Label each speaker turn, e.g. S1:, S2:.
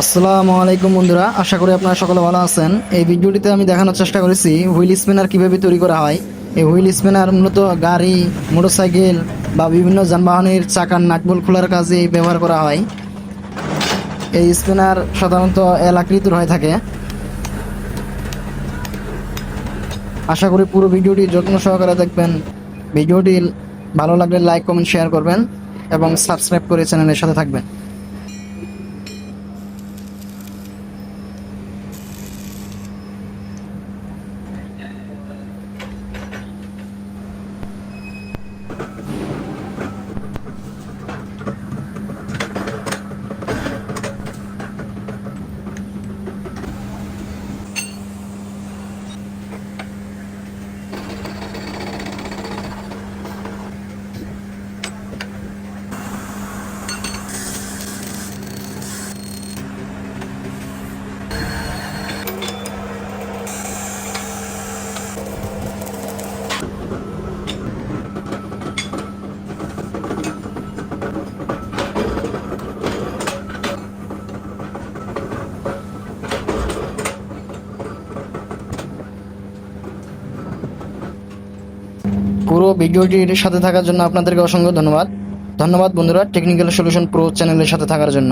S1: আসসালামু আলাইকুম বন্ধুরা, আশা করি আপনারা সকলে ভালো আছেন। এই ভিডিওটিতে আমি দেখানোর চেষ্টা করেছি হুইল স্পিনার কিভাবে তৈরি করা হয়। এই হুইল স্পিনার মূলত গাড়ি, মোটরসাইকেল বা বিভিন্ন যানবাহনের চাকার নাটবল্ট খোলার কাজে ব্যবহার করা হয়। এই স্পিনার সাধারণত এলাকৃতির হয়ে থাকে। আশা করি পুরো ভিডিওটি যত্ন সহকারে দেখবেন। ভিডিওটি ভালো লাগলে লাইক, কমেন্ট, শেয়ার করবেন এবং সাবস্ক্রাইব করে চ্যানেলের সাথে থাকবেন। পুরো ভিডিওটির সাথে থাকার জন্য আপনাদেরকে অসংখ্য ধন্যবাদ। ধন্যবাদ বন্ধুরা, টেকনিক্যাল সলিউশন প্রো চ্যানেলের সাথে থাকার জন্য।